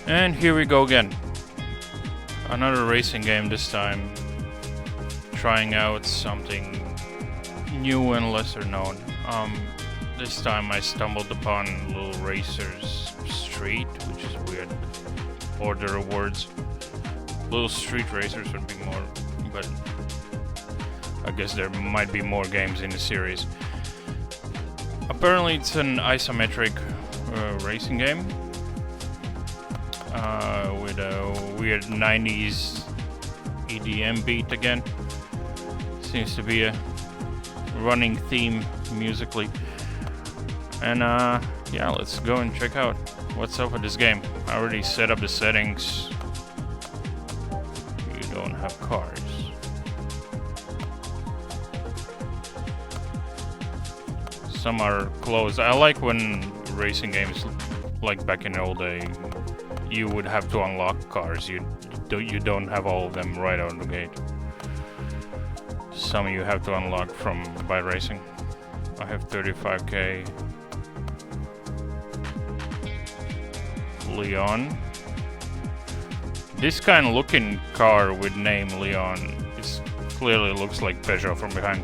And here we go again. Another racing game this time. Trying out something new and lesser known. This time I stumbled upon Little Racers Street, which is weird order of words. Little Street Racers would be more, but I guess there might be more games in the series. Apparently it's an isometric racing game with a weird 90s EDM beat again. Seems to be a running theme musically. And yeah, let's go and check out what's up with this game. I already set up the settings. You don't have cars. Some are closed. I like when racing games, like back in the old day, you would have to unlock cars. You don't have all of them right out of the gate. Some you have to unlock by racing. I have 35k. Leon. This kind of looking car with name Leon clearly looks like Peugeot from behind.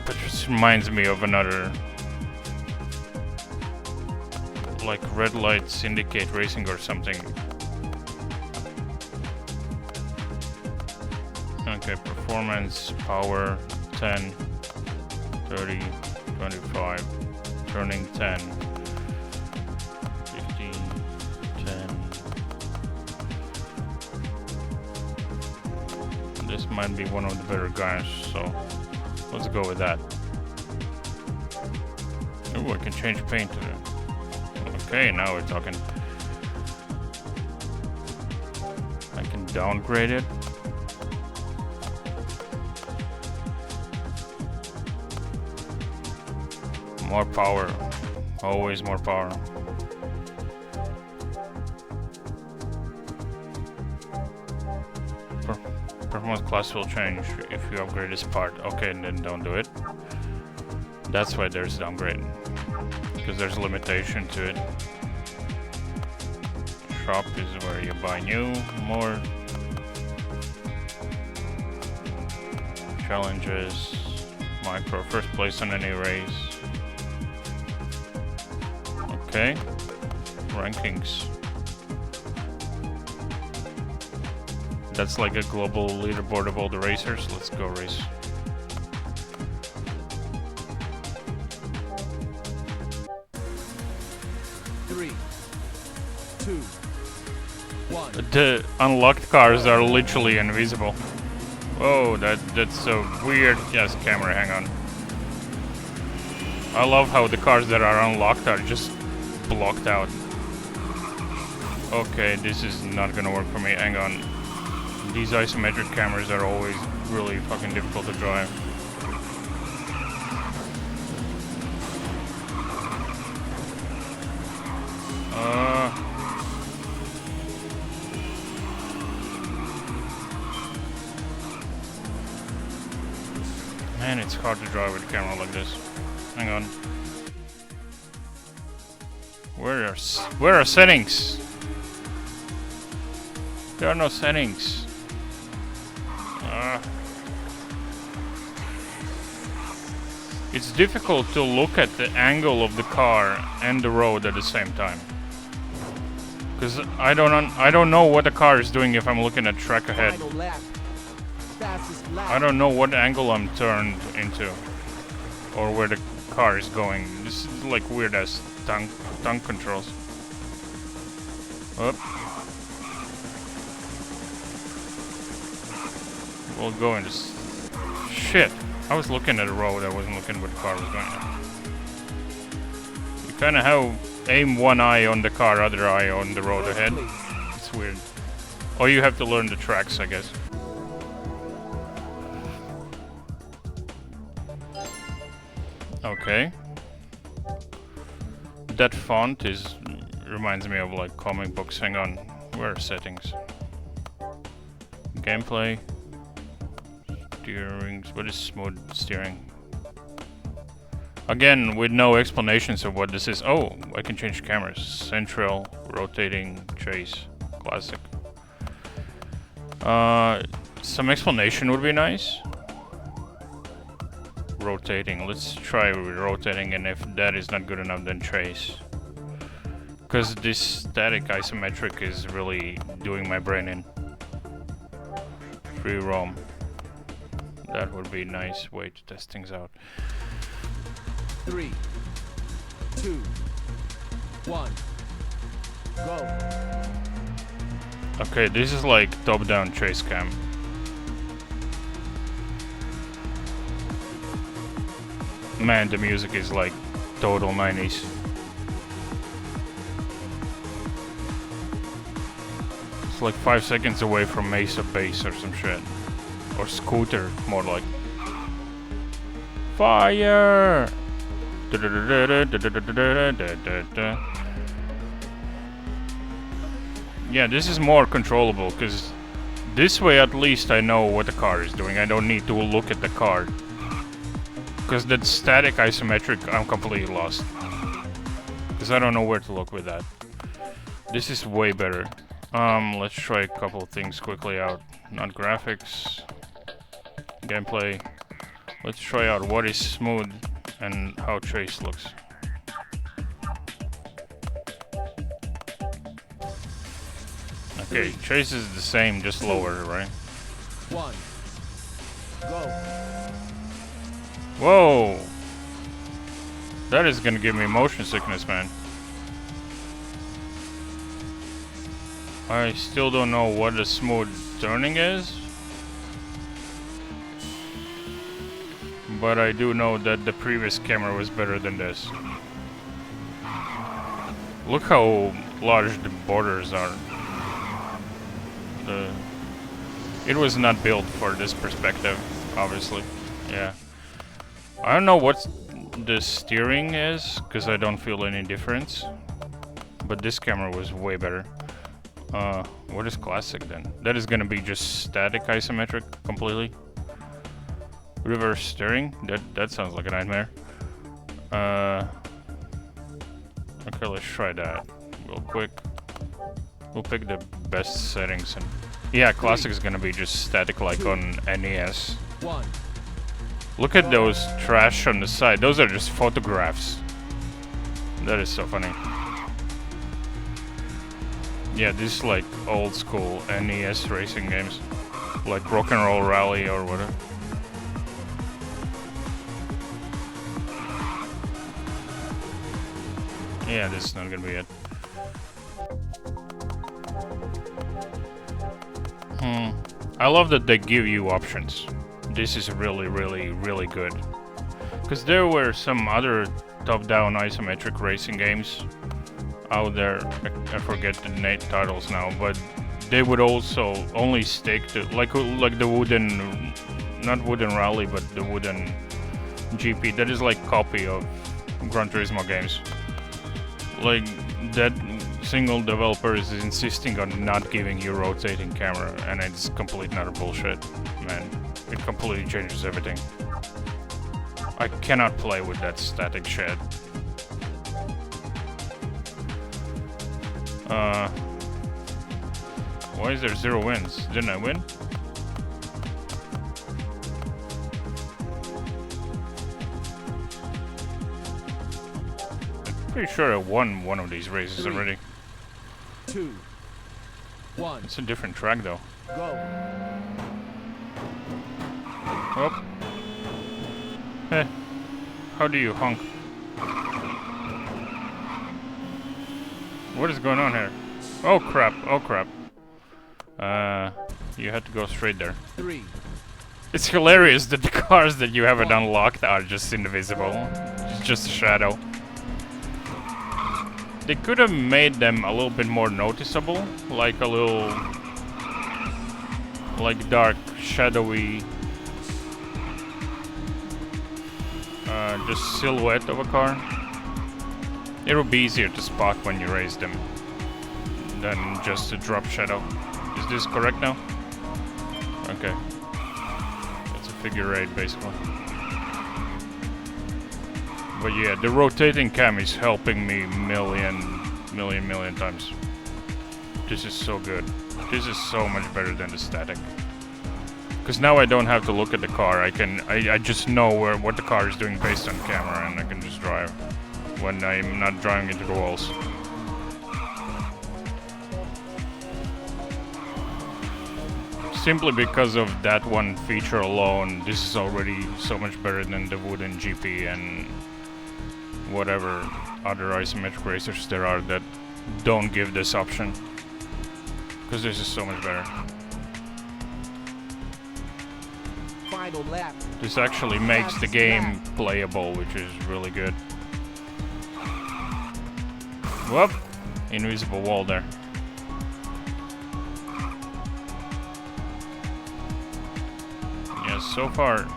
But this reminds me of another, like Red Light Syndicate Racing or something. Okay, performance, power, 10, 30, 25, turning 10, 15, 10. This might be one of the better guys, so let's go with that. Ooh, I can change paint to it. Okay, now we're talking. I can downgrade it. More power. Always more power. Performance class will change if you upgrade this part. Okay, and then don't do it. That's why there's downgrade. Because there's a limitation to it. Shop is where you buy new, more. Challenges. Micro. First place on any race. Okay. Rankings. That's like a global leaderboard of all the racers. Let's go race. Three, two, one. The unlocked cars are literally invisible. Oh, that's so weird. Yes, camera, hang on. I love how the cars that are unlocked are just blocked out. Okay, this is not gonna work for me. Hang on. These isometric cameras are always really fucking difficult to drive. Man, it's hard to drive with a camera like this. Hang on. Where are settings? There are no settings. It's difficult to look at the angle of the car and the road at the same time. Because I don't know what the car is doing if I'm looking at track ahead. I don't know what angle I'm turned into or where the car is going. This is like weird ass tongue controls. Up. We'll go in this. Shit. I was looking at the road, I wasn't looking where the car was going. You kinda have aim one eye on the car, other eye on the road ahead. It's weird. Or you have to learn the tracks, I guess. Okay. That font reminds me of like comic books. Hang on. Where are settings? Gameplay. Steerings. What is smooth steering? Again, with no explanations of what this is. Oh, I can change cameras. Central, rotating, chase, classic. Some explanation would be nice. Rotating. Let's try rotating, and if that is not good enough, then chase. Because this static isometric is really doing my brain in. Free roam. That would be a nice way to test things out. 3, 2, 1, go. Okay, this is like top-down chase cam. Man, the music is like total 90s. It's like 5 seconds away from Mesa Bass or some shit. Or Scooter, more like. Fire! Yeah, this is more controllable, because this way at least I know what the car is doing. I don't need to look at the car. Because that static isometric, I'm completely lost. Because I don't know where to look with that. This is way better. Let's try a couple of things quickly out. Not graphics. Gameplay. Let's try out what is smooth and how chase looks. Okay, chase is the same, just lower, right? 1, go. Whoa! That is gonna give me motion sickness, man. I still don't know what a smooth turning is. But I do know that the previous camera was better than this. Look how large the borders are. It was not built for this perspective, obviously. Yeah. I don't know what the steering is, because I don't feel any difference. But this camera was way better. What is classic then? That is gonna be just static isometric completely. Reverse steering? That sounds like a nightmare. Okay, let's try that real quick. We'll pick the best settings and yeah, classic is gonna be just static like on NES. 1. Look at those trash on the side. Those are just photographs. That is so funny. Yeah, this is like old school NES racing games. Like Rock and Roll Rally or whatever. Yeah, this is not gonna be it. I love that they give you options. This is really, really, really good. Because there were some other top-down isometric racing games out there. I forget the titles now, but they would also only stick to like the wooden, not wooden rally, but the wooden GP. That is like copy of Gran Turismo games. Like that single developer is insisting on not giving you rotating camera, and it's complete utter bullshit, man. It completely changes everything. I cannot play with that static shit. Why is there 0 wins? Didn't I win? Pretty sure I won one of these races 3, already. 2, 1. It's a different track though. Go. Oh. Eh. How do you honk? What is going on here? Oh crap, oh crap. You had to go straight there. 3. It's hilarious that the cars that you haven't unlocked are just invisible. It's just a shadow. They could have made them a little bit more noticeable, like a little, like dark, shadowy, just silhouette of a car. It would be easier to spot when you raise them than just a drop shadow. Is this correct now? Okay. It's a figure 8 basically. But yeah, the rotating cam is helping me million times. This is so good. This is so much better than the static. Because now I don't have to look at the car. I just know what the car is doing based on camera, and I can just drive when I'm not driving into the walls. Simply because of that one feature alone, this is already so much better than the wooden GP and whatever other isometric racers there are that don't give this option. Because this is so much better. Final lap. This actually makes the game playable, which is really good. Whoop! Invisible wall there. Yeah, so far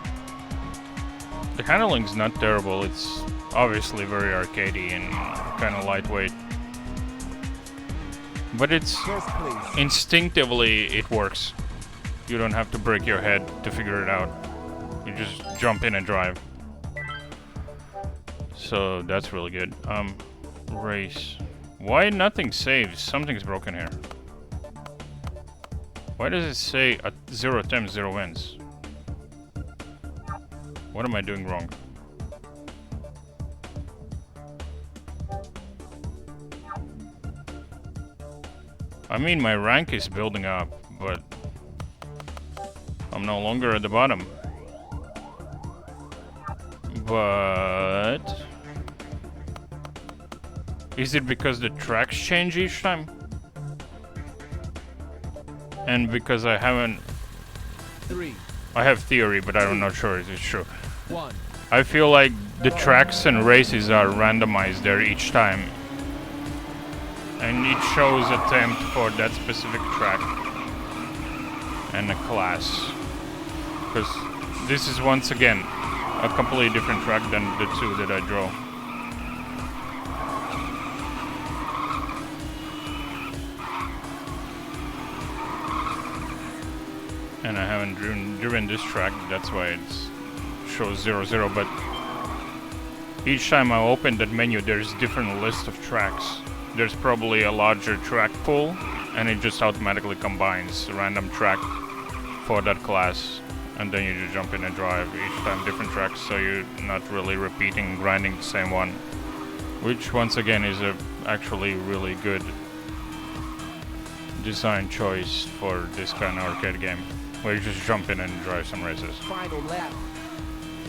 the handling's not terrible. It's obviously very arcadey and kind of lightweight. But it's instinctively it works. You don't have to break your head to figure it out. You just jump in and drive. So that's really good. Race. Why nothing saves? Something's broken here. Why does it say 0 attempts, 0 wins? What am I doing wrong? I mean, my rank is building up, but I'm no longer at the bottom. But is it because the tracks change each time? And because I haven't... I have theory, but I'm not sure if it's true. I feel like the tracks and races are randomized there each time. And it shows attempt for that specific track and a class. Because this is once again a completely different track than the two that I draw. And I haven't driven this track, that's why it shows 0-0, but each time I open that menu there's different list of tracks. There's probably a larger track pool, and it just automatically combines a random track for that class, and then you just jump in and drive each time different tracks, so you're not really repeating, grinding the same one, which once again is a actually really good design choice for this kind of arcade game, where you just jump in and drive some races. Final lap.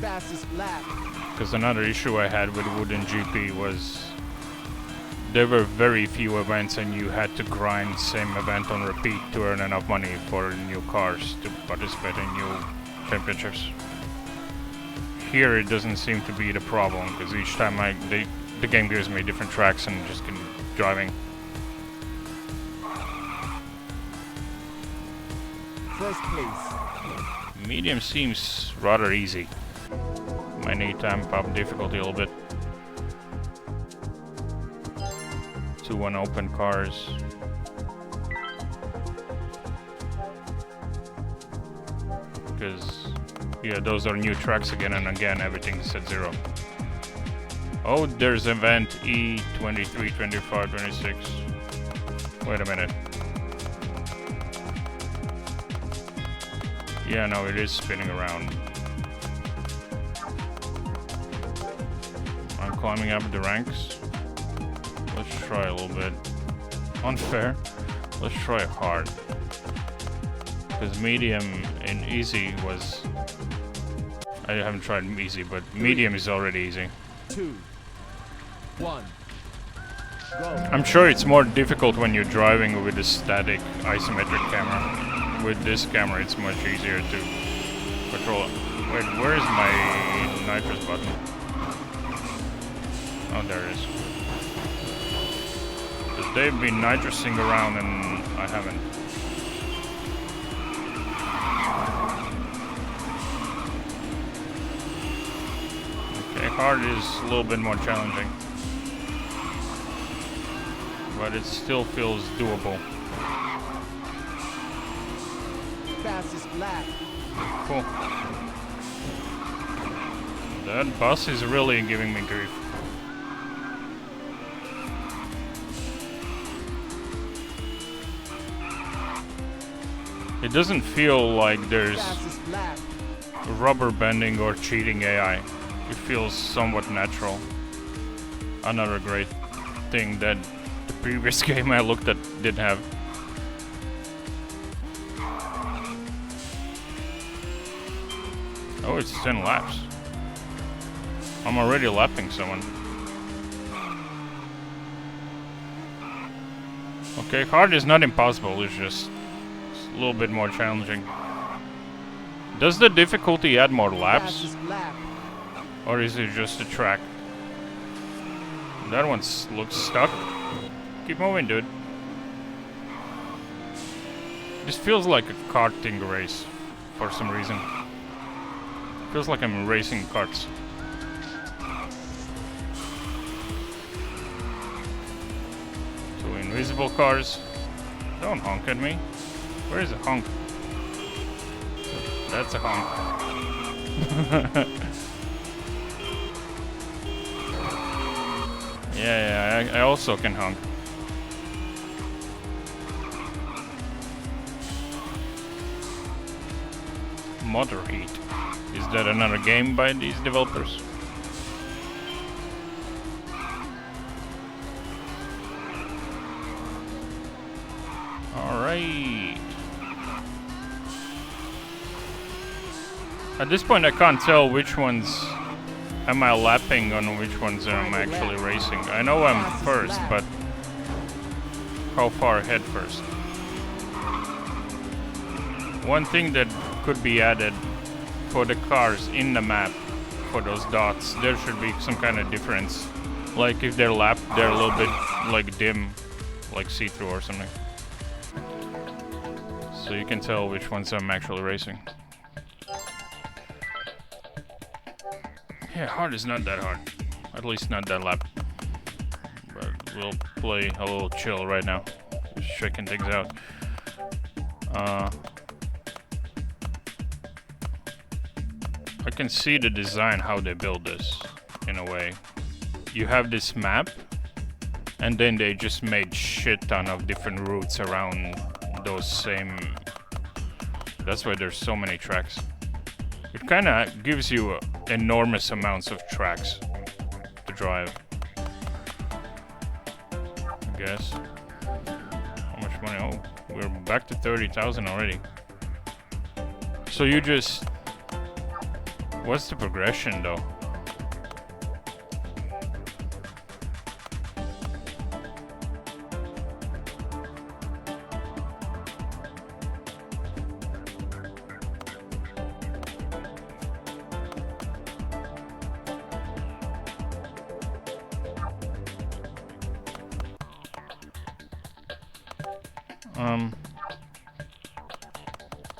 Fastest lap. Because another issue I had with Wooden GP was there were very few events and you had to grind the same event on repeat to earn enough money for new cars to participate in new championships. Here it doesn't seem to be the problem, because each time the game gives me different tracks and just can driving. First place. Medium seems rather easy. Might need to amp up difficulty a little bit. 2-1 open cars. Because, yeah, those are new tracks again and again, everything's at 0. Oh, there's event E23, 25, 26. Wait a minute. Yeah, no, it is spinning around. I'm climbing up the ranks. Let's try a little bit. Unfair. Let's try hard. Because medium and easy was... I haven't tried easy, but medium is already easy. 2, 1, go. I'm sure it's more difficult when you're driving with a static isometric camera. With this camera it's much easier to control. Wait, where is my nitrous button? Oh, there it is. Because they've been nitrosing around and I haven't. Okay, hard is a little bit more challenging. But it still feels doable. Fastest lap. Cool. That bus is really giving me grief. It doesn't feel like there's Fastest lap. rubber bending or cheating AI. It feels somewhat natural. Another great thing that the previous game I looked at did have. Oh, it's 10 laps. I'm already lapping someone. Okay, hard is not impossible, it's just a little bit more challenging. Does the difficulty add more laps? Fastest lap. Or is it just a track? That one looks stuck. Keep moving, dude. This feels like a karting race for some reason. Feels like I'm racing karts. Two invisible cars. Don't honk at me. Where is a honk? That's a honk. Yeah, I also can honk. Motor Heat. Is that another game by these developers? Alright. At this point I can't tell which ones am I lapping on which ones I'm actually racing. I know I'm first, but how far ahead first? One thing that could be added for the cars in the map, for those dots, there should be some kind of difference. Like if they're lapped, they're a little bit like dim, like see-through or something. So you can tell which ones I'm actually racing. Yeah, hard is not that hard. At least not that lap. But we'll play a little chill right now. Just checking things out. I can see the design, how they build this, in a way. You have this map, and then they just made shit ton of different routes around those same... That's why there's so many tracks. It kinda gives you enormous amounts of tracks to drive. I guess. How much money? Oh, we're back to 30,000 already. So you just... What's the progression though?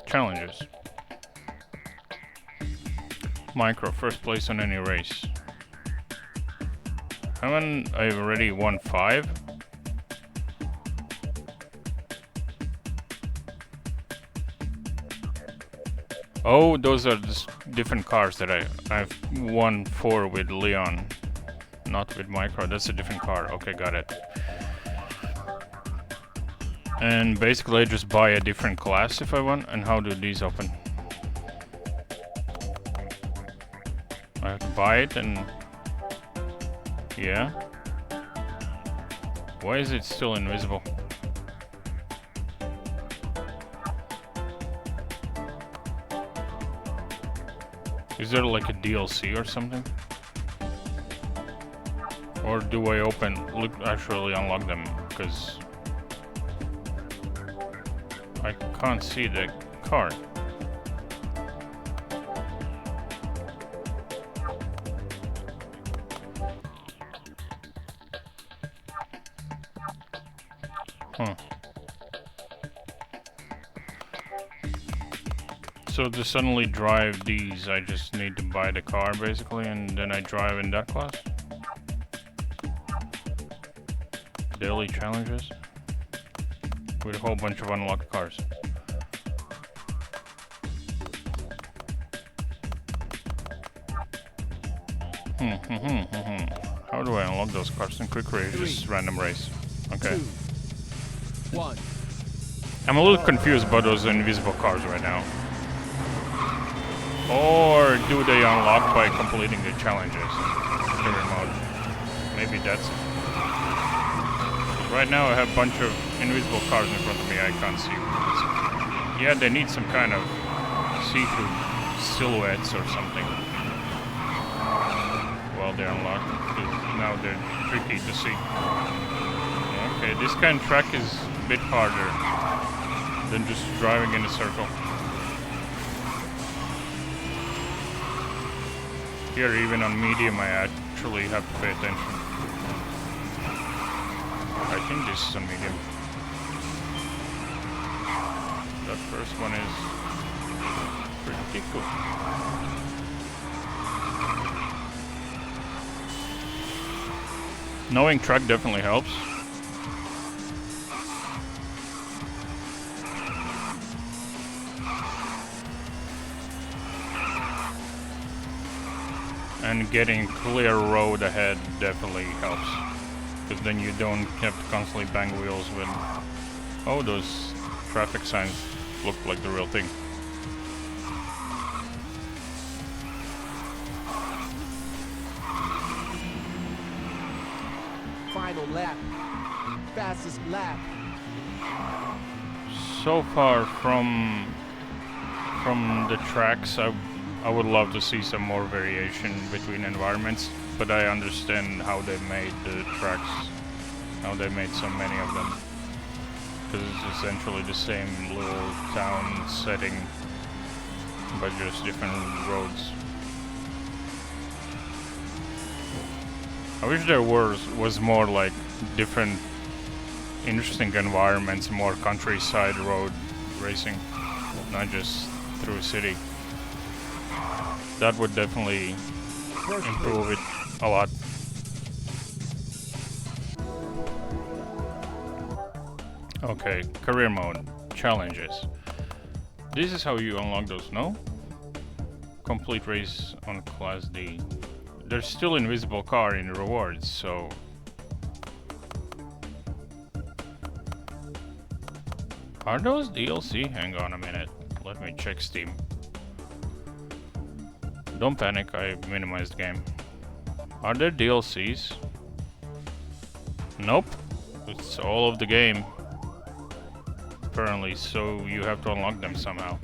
Challenges. Micro, first place on any race. Haven't I already won 5? Oh, those are just different cars that I've won 4 with Leon. Not with Micro, that's a different car. Okay, got it. And basically I just buy a different class if I want. And how do these open? I have to buy it and... Yeah. Why is it still invisible? Is there like a DLC or something? Or do I actually unlock them? Because I can't see the card. Huh. So to suddenly drive these, I just need to buy the car basically, and then I drive in that class? Daily challenges? With a whole bunch of unlocked cars. How do I unlock those cars in quick race? Just random race. Okay. 2, 1. I'm a little confused about those invisible cars right now. Or do they unlock by completing the challenges in career mode? Maybe that's it. Right now I have a bunch of invisible cars in front of me I can't see. Yeah, they need some kind of see-through silhouettes or something. Well, they're unlocked, because now they're tricky to see. Okay, this kind of track is a bit harder than just driving in a circle. Here, even on medium, I actually have to pay attention. I think this is on medium. That first one is pretty cool. Knowing track definitely helps. And getting clear road ahead definitely helps. Because then you don't have to constantly bang wheels when... Oh, those traffic signs look like the real thing. Final lap. Fastest lap. So far from the tracks, I would love to see some more variation between environments, but I understand how they made the tracks, how they made so many of them. Because it's essentially the same little town setting, but just different roads. I wish there was more like different interesting environments, more countryside road racing, not just through a city. That would definitely improve it a lot. Okay, career mode, challenges. This is how you unlock those, no? Complete race on Class D. There's still invisible car in rewards, so... Are those DLC? Hang on a minute. Let me check Steam. Don't panic, I minimized the game. Are there DLCs? Nope. It's all of the game. Apparently, so you have to unlock them somehow.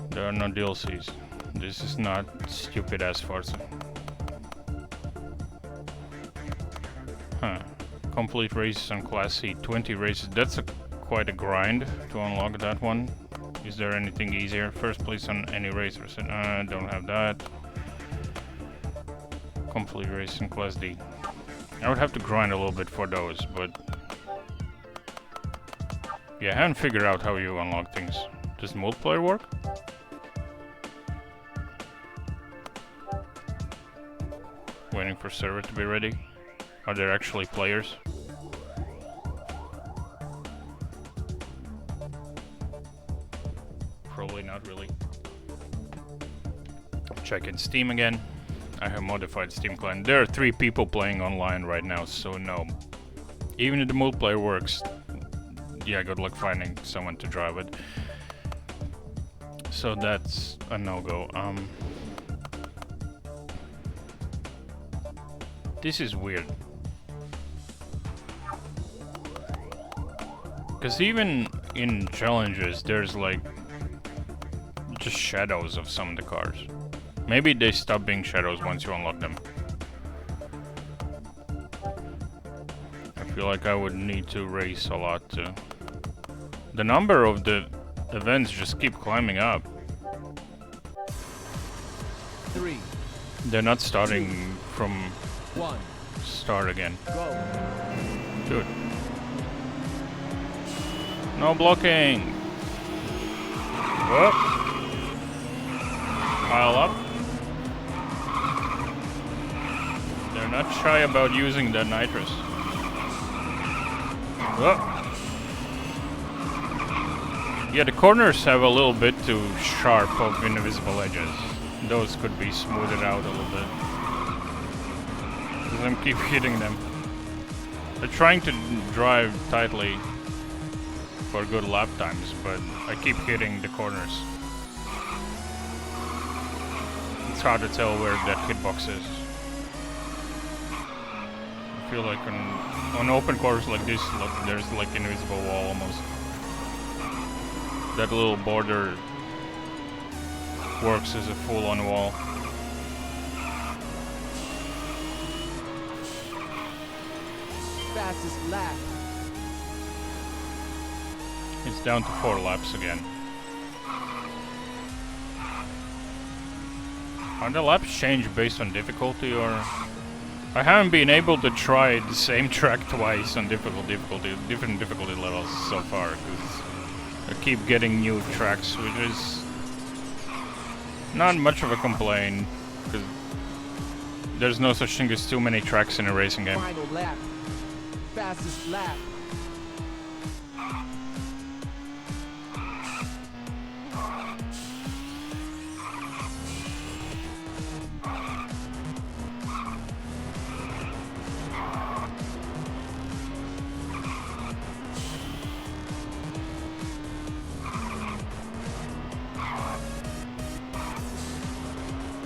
There are no DLCs. This is not stupid ass Forza. Huh. Complete races on Class C, 20 races. That's quite a grind to unlock that one. Is there anything easier? First place on any race. Don't have that. Complete race in Class D. I would have to grind a little bit for those, but... Yeah, I haven't figured out how you unlock things. Does multiplayer work? Waiting for server to be ready. Are there actually players? Probably not really. Check in Steam again. I have modified Steam client. There are 3 people playing online right now, so no. Even if the multiplayer works, yeah, good luck finding someone to drive it. So that's a no-go. This is weird. Because even in challenges, there's like just shadows of some of the cars. Maybe they stop being shadows once you unlock them. I feel like I would need to race a lot to... The number of the events just keep climbing up. 3. They're not starting from 1. start again. Go. Good. No blocking. Whoop. Pile up. They're not shy about using the nitrous. Whoop. Yeah, the corners have a little bit too sharp of invisible edges. those could be smoothed out a little bit. Because I'm keep hitting them. They're trying to drive tightly for good lap times, but I keep hitting the corners. It's hard to tell where that hitbox is. I feel like on open course like this, look, there's like an invisible wall almost. That little border works as a full-on wall. Fastest lap. It's down to 4 laps again. Are the laps changed based on difficulty, or... I haven't been able to try the same track twice on different difficulty levels so far, because I keep getting new tracks, which is not much of a complaint, because there's no such thing as too many tracks in a racing game. Final lap. Fastest lap.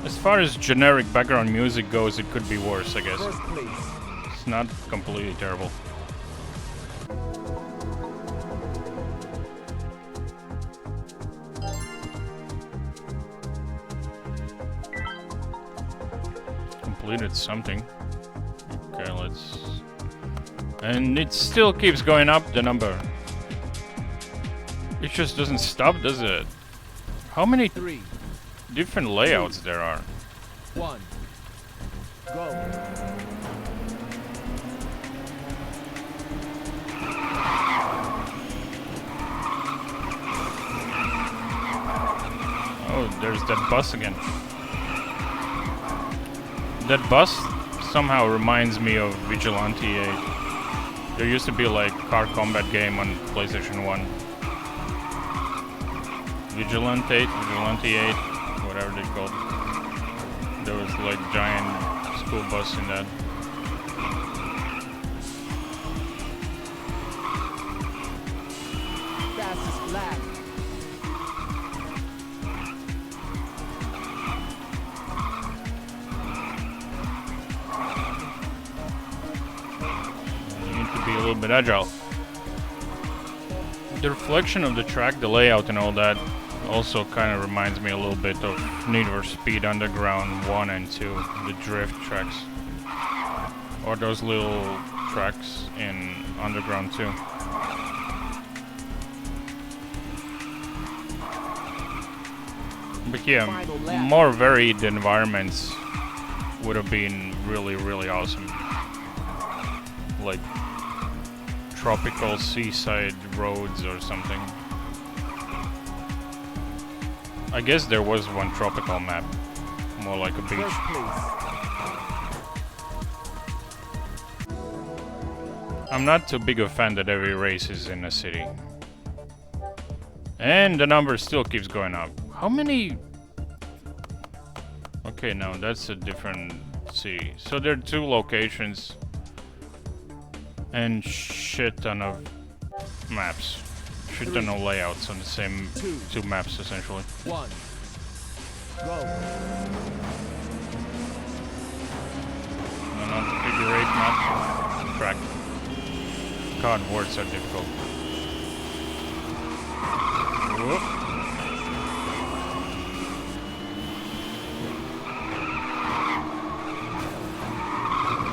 As far as generic background music goes, it could be worse, I guess. First place. It's not completely terrible. Completed something. Okay, let's... And it still keeps going up, the number. It just doesn't stop, does it? How many 3, different layouts there are? 1. Go. Oh, there's that bus again. That bus somehow reminds me of Vigilante 8. There used to be like car combat game on PlayStation 1. Vigilante 8, whatever they called. There was like giant school bus in that. Fastest lap. You need to be a little bit agile. The reflection of the track, the layout and all that also kind of reminds me a little bit of Need for Speed Underground 1 and 2, the drift tracks. Or those little tracks in Underground 2. But yeah, more varied environments would have been really, really awesome. Like tropical seaside roads or something. I guess there was one tropical map, more like a beach. First place. I'm not too big a fan that every race is in a city. And the number still keeps going up. How many? Okay, no, that's a different city. So there are 2 locations and shit ton of maps. Shit ton of layouts on the same 2 maps essentially. 1. Go. No, not the figure 8 map. Track. God, words are difficult. Whoop.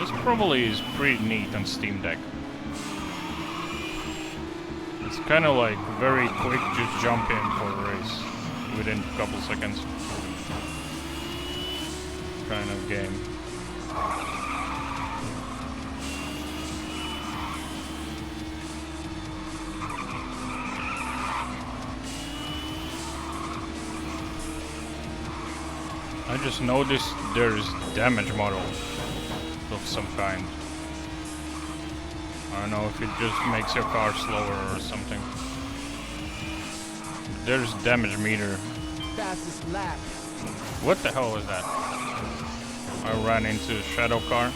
This probably is pretty neat on Steam Deck. It's kind of like very quick, just jump in for a race within a couple seconds kind of game. I just noticed there's damage model of some kind. I don't know if it just makes your car slower or something. There's damage meter. Fastest lap. What the hell was that? I ran into a shadow car.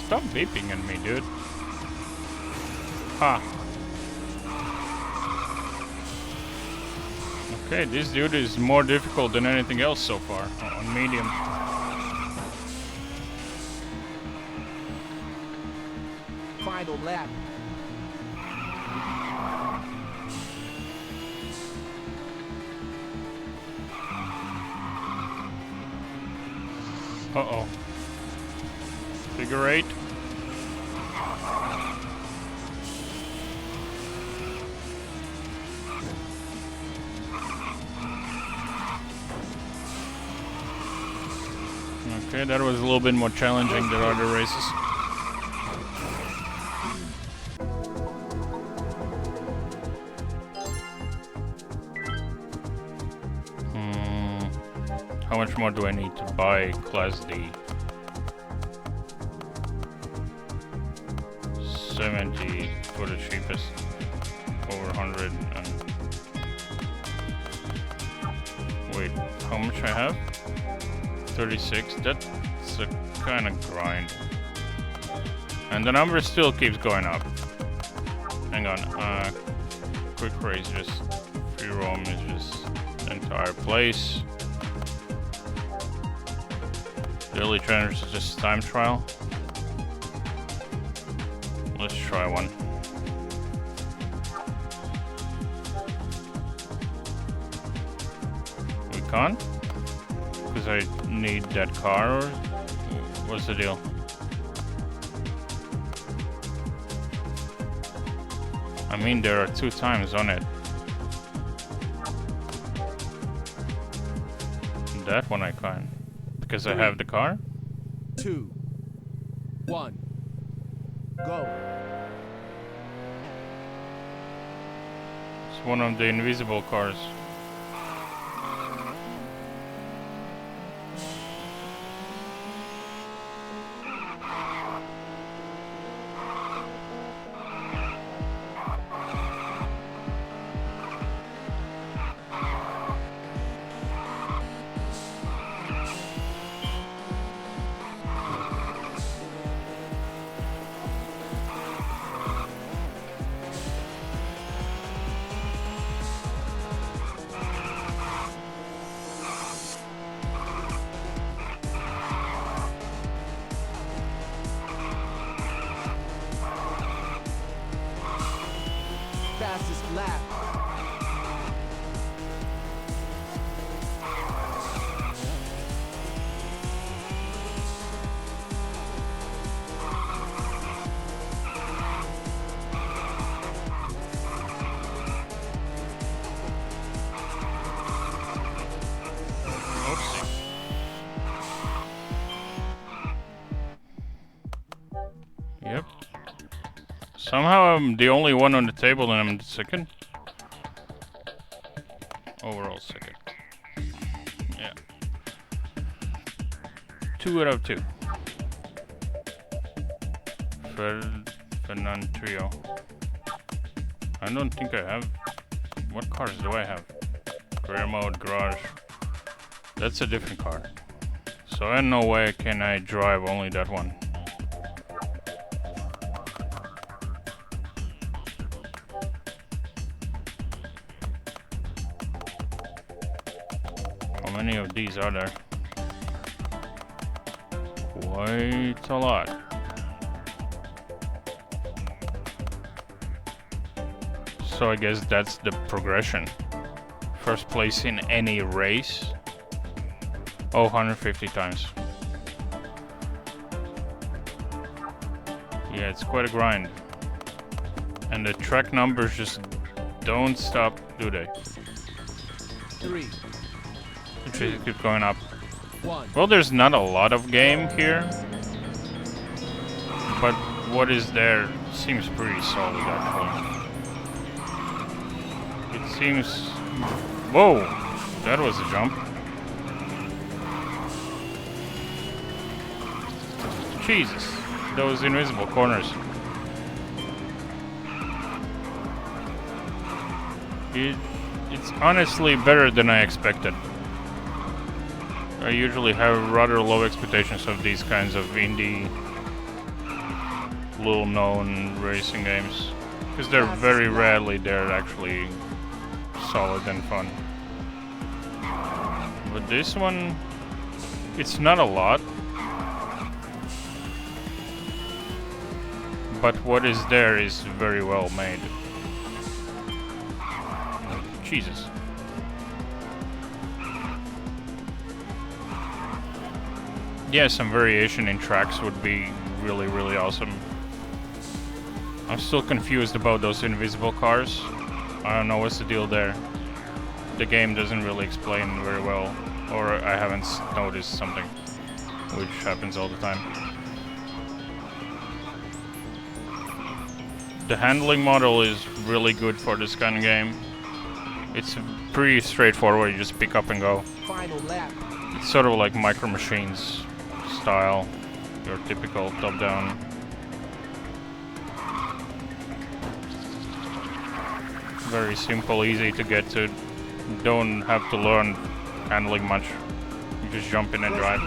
Stop beeping at me, dude. Ha. Okay, this dude is more difficult than anything else so far on medium. Final lap. Uh-oh. Figure 8. Okay, that was a little bit more challenging than other races. How much more do I need to buy Class D? 70 for the cheapest, over 100 and... Wait, how much I have? 36, that's a kind of grind. And the number still keeps going up. Hang on, quick race, just free roam is just the entire place. Daily trainers is just time trial. Let's try one. We can't? Because I need that car, or what's the deal? I mean, there are 2 times on it. That one I can't. Because I have the car? 2, 1, go. It's one of the invisible cars. Fastest lap. Oopsie. Yep. Somehow I'm the only one on the table and I'm the second. Overall second. Yeah. 2 out of 2. Fernand Trio. I don't think I have... What cars do I have? Career mode, garage. That's a different car. So in no way can I drive only that one. How many of these are there? Quite a lot. So I guess that's the progression. First place in any race. Oh, 150 times. Yeah, it's quite a grind. And the track numbers just don't stop, do they? 3, Just keep going up. 1. Well, there's not a lot of game here. But what is there seems pretty solid, actually. It seems... Whoa! That was a jump. Jesus, those invisible corners. It's honestly better than I expected. I usually have rather low expectations of these kinds of indie, little-known racing games, because they're very rarely they're actually solid and fun. But this one, it's not a lot, but what is there is very well made. Jesus. Yeah, some variation in tracks would be really, really awesome. I'm still confused about those invisible cars. I don't know what's the deal there. The game doesn't really explain very well, or I haven't noticed something, which happens all the time. The handling model is really good for this kind of game. It's pretty straightforward, you just pick up and go. Final lap. It's sort of like Micro Machines style, your typical top-down. Very simple, easy to get to. Don't have to learn handling much. You just jump in and drive.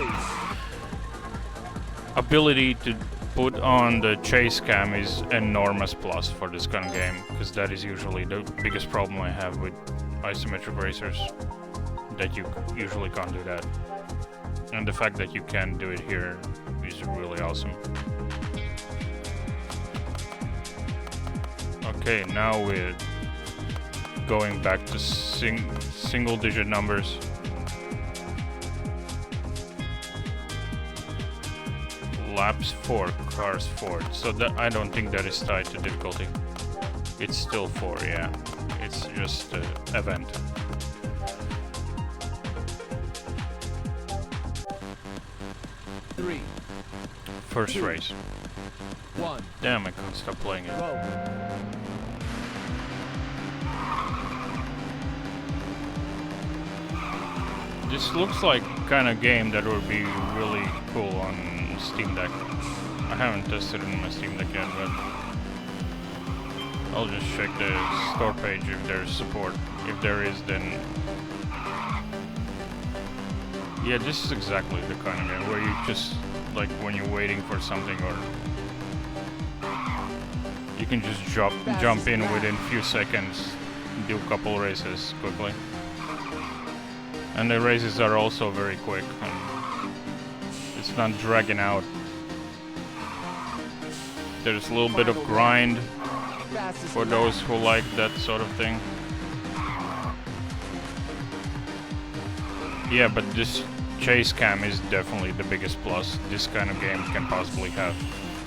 Ability to put on the chase cam is enormous plus for this kind of game, because that is usually the biggest problem I have with isometric racers, that you usually can't do that. And the fact that you can do it here is really awesome. Okay, now we're going back to single digit numbers. Laps 4, cars 4. So that, I don't think that is tied to difficulty. It's still 4, yeah. It's just an event. Three. First 2, race. 1. Damn, I can't stop playing it. Go. This looks like kind of game that would be really cool on Steam Deck. I haven't tested it in my Steam Deck yet, but I'll just check the store page if there's support. If there is, then yeah, this is exactly the kind of game where you just, like, when you're waiting for something, or you can just jump in within a few seconds, do a couple races quickly. And the races are also very quick, and it's not dragging out. There's a little bit of grind for those who like that sort of thing. Yeah, but this chase cam is definitely the biggest plus this kind of game can possibly have.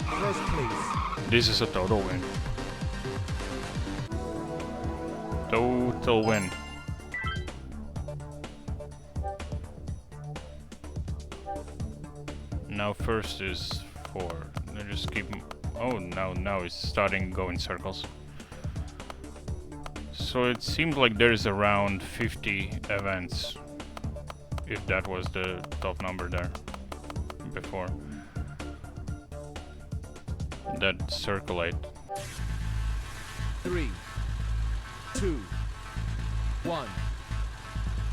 First place. This is a total win. Total win. Now first is 4. I just keep. Oh, now it's starting to go in circles. So it seems like there's around 50 events, if that was the top number there before, that circulate. 3, 2, 1.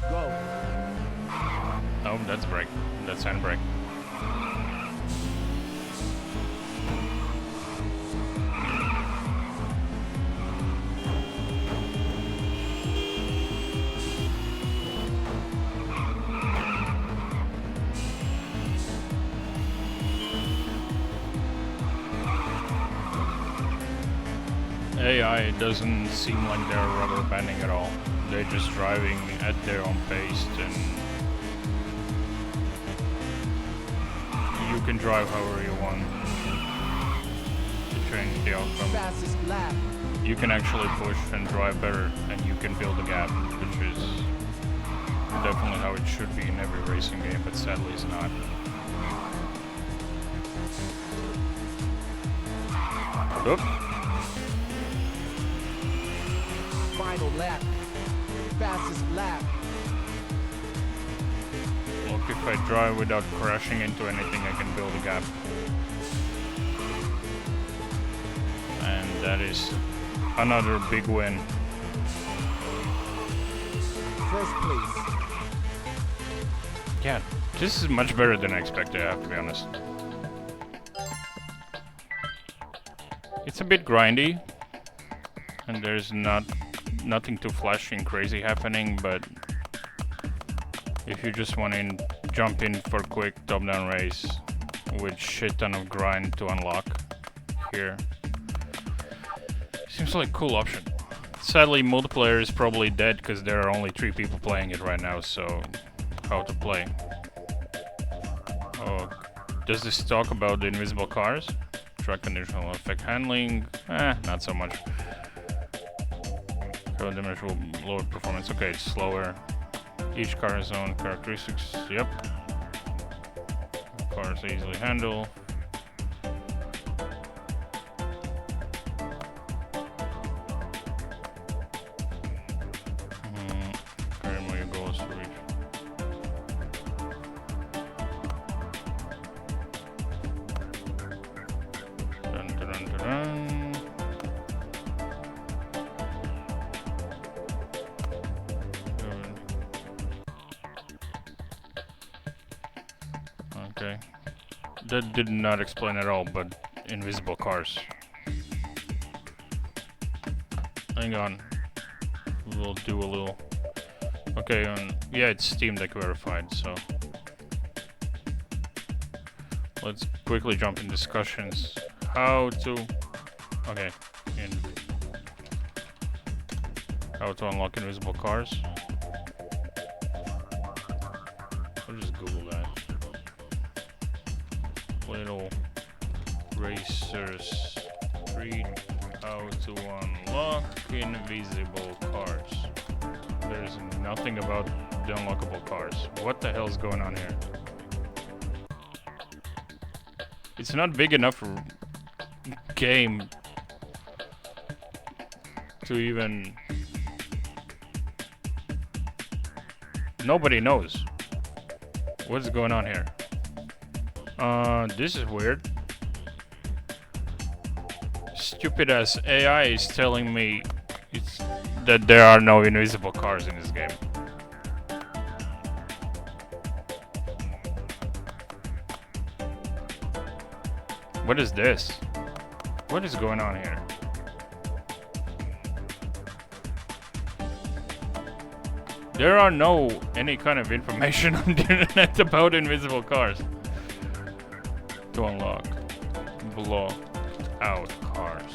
Go. Oh, that's brake. That's handbrake. AI doesn't seem like they're rubber banding at all. They're just driving at their own pace, and you can drive however you want to change the outcome. Fastest lap. You can actually push and drive better, and you can build a gap, which is definitely how it should be in every racing game, but sadly it's not. Oop. Final lap. Fastest lap. Look, if I drive without crashing into anything, I can build a gap. And that is another big win. First place. Yeah, this is much better than I expected, I have to be honest. It's a bit grindy, and there's nothing too flashy and crazy happening, but if you just want to jump in for a quick top-down race with shit ton of grind to unlock here, seems like a cool option. Sadly, multiplayer is probably dead because there are only 3 people playing it right now, so how to play? Oh, does this talk about the invisible cars? Track conditional effect handling? Not so much. Code damage will lower performance. Okay, it's slower. Each car has own characteristics. Yep. Cars easily handle. Carry more your goals to reach. Dun, dun, dun, dun, dun. Okay. That did not explain at all, but invisible cars. Hang on. We'll do a little... Okay, yeah, it's Steam Deck verified, so... Let's quickly jump in discussions. How to... Okay, how to unlock invisible cars. I'll just Google that. Little racers read how to unlock invisible cars. There's nothing about the unlockable cars. What the hell's going on here? It's not big enough game to even... Nobody knows what's going on here. This is weird. Stupid ass AI is telling me that there are no invisible cars in this game. What is this? What is going on here? There are no any kind of information on the internet about invisible cars. To unlock. Block out cars.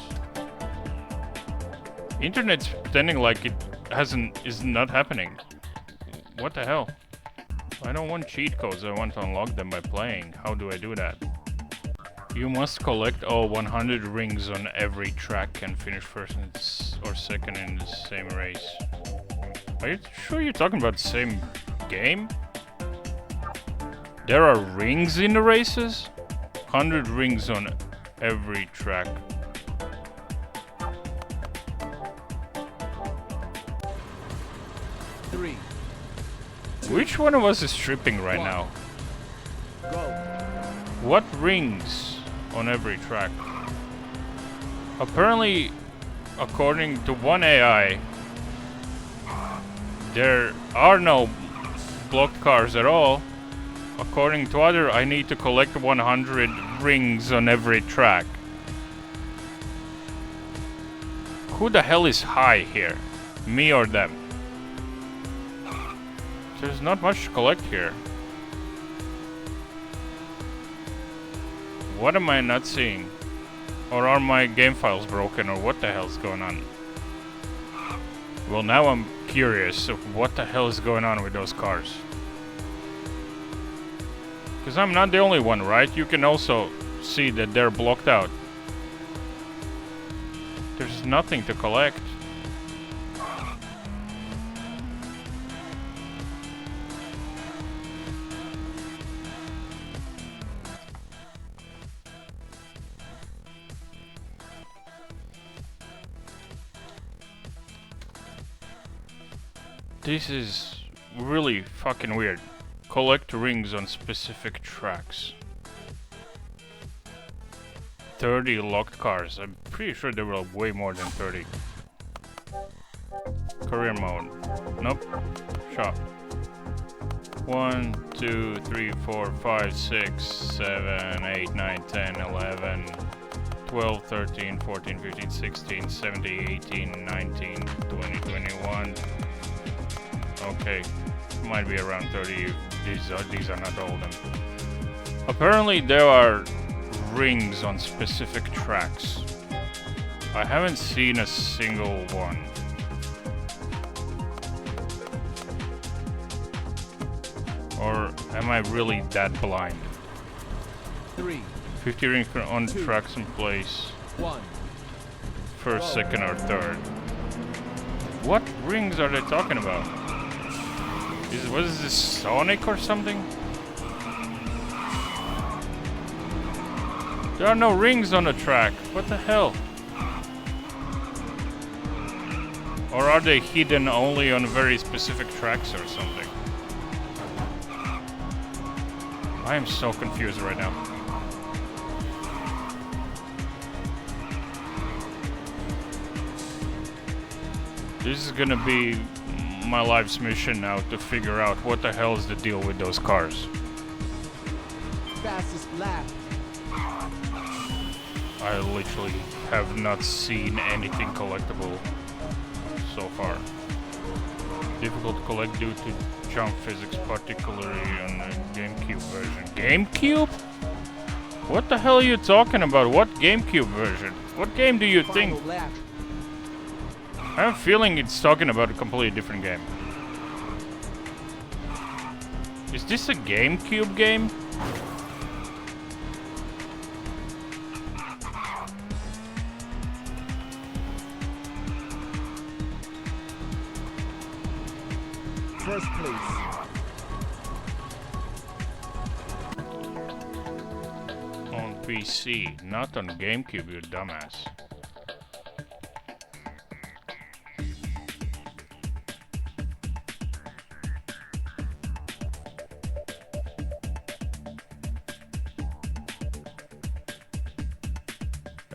Internet's pretending like it is not happening. What the hell? I don't want cheat codes, I want to unlock them by playing. How do I do that? You must collect all 100 rings on every track and finish first or second in the same race. Are you sure you're talking about the same game? There are rings in the races? 100 rings on every track. Three. Which one of us is tripping right now? Go. What rings on every track? Apparently, according to one AI, there are no blocked cars at all. According to other, I need to collect 100 rings on every track. Who the hell is high here? Me or them? There's not much to collect here. What am I not seeing? Or are my game files broken, or what the hell's going on? Well, now I'm curious of what the hell is going on with those cars. Because I'm not the only one, right? You can also see that they're blocked out. There's nothing to collect. This is really fucking weird. Collect rings on specific tracks. 30 locked cars. I'm pretty sure there were way more than 30. Career mode. Nope. Shop. 1, 2, 3, 4, 5, 6, 7, 8, 9, 10, 11, 12, 13, 14, 15, 16, 17, 18, 19, 20, 21. Okay. Might be around 30. These are not all of them. Apparently there are rings on specific tracks. I haven't seen a single one. Or am I really that blind? 3, 50 rings on 2, tracks in place. 1. First, second, or third. What rings are they talking about? What is this, Sonic or something? There are no rings on the track. What the hell? Or are they hidden only on very specific tracks or something? I am so confused right now. This is gonna be my life's mission now, to figure out what the hell is the deal with those cars. Fastest lap. I literally have not seen anything collectible so far. Difficult to collect due to jump physics, particularly on the GameCube version. GameCube? What the hell are you talking about? What GameCube version? What game do you think? Final lap. I have a feeling it's talking about a completely different game. Is this a GameCube game? First place. On PC, not on GameCube, you dumbass.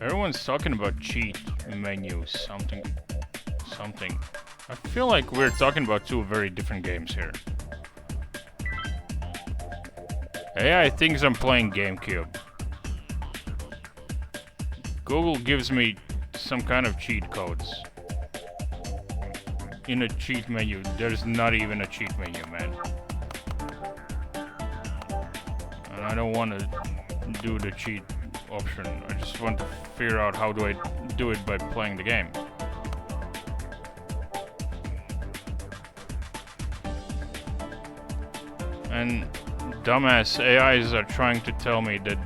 Everyone's talking about cheat menus, something. I feel like we're talking about two very different games here. AI thinks I'm playing GameCube. Google gives me some kind of cheat codes. In a cheat menu, there's not even a cheat menu, man. And I don't want to do the cheat option. I just want to figure out how do I do it by playing the game. And dumbass AIs are trying to tell me that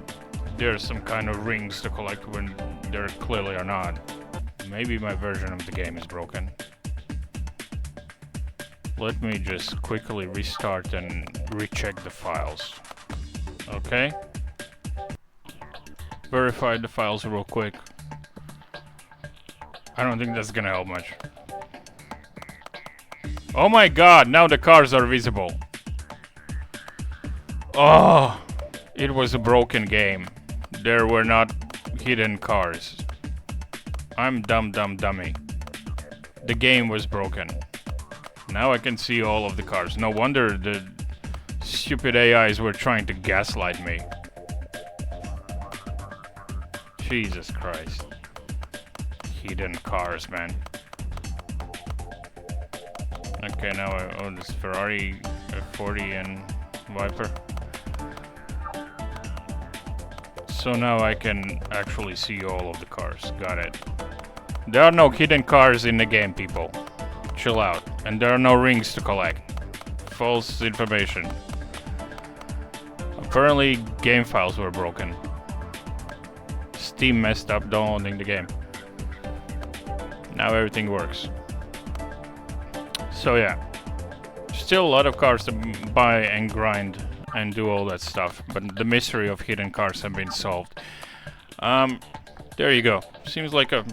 there's some kind of rings to collect when there clearly are not. Maybe my version of the game is broken. Let me just quickly restart and recheck the files. Okay? Verify the files real quick. I don't think that's gonna help much. Oh my god, now the cars are visible. Oh, it was a broken game. There were not hidden cars. I'm dummy. The game was broken. Now I can see all of the cars. No wonder the stupid AIs were trying to gaslight me. Jesus Christ. Hidden cars, man. Okay, now I own this Ferrari F40 and Viper. So now I can actually see all of the cars. Got it. There are no hidden cars in the game, people. Chill out. And there are no rings to collect. False information. Apparently game files were broken. Steam messed up downloading the game. Now everything works. So yeah. Still a lot of cars to buy and grind and do all that stuff, but the mystery of hidden cars have been solved. There you go. Seems like a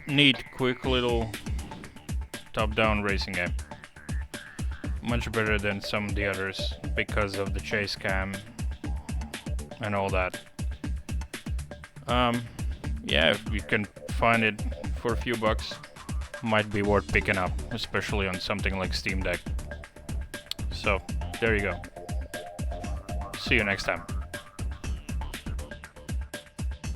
neat, quick little top-down racing game. Much better than some of the others because of the chase cam and all that. Yeah, if you can find it for a few bucks, might be worth picking up, especially on something like Steam Deck. So, there you go. See you next time.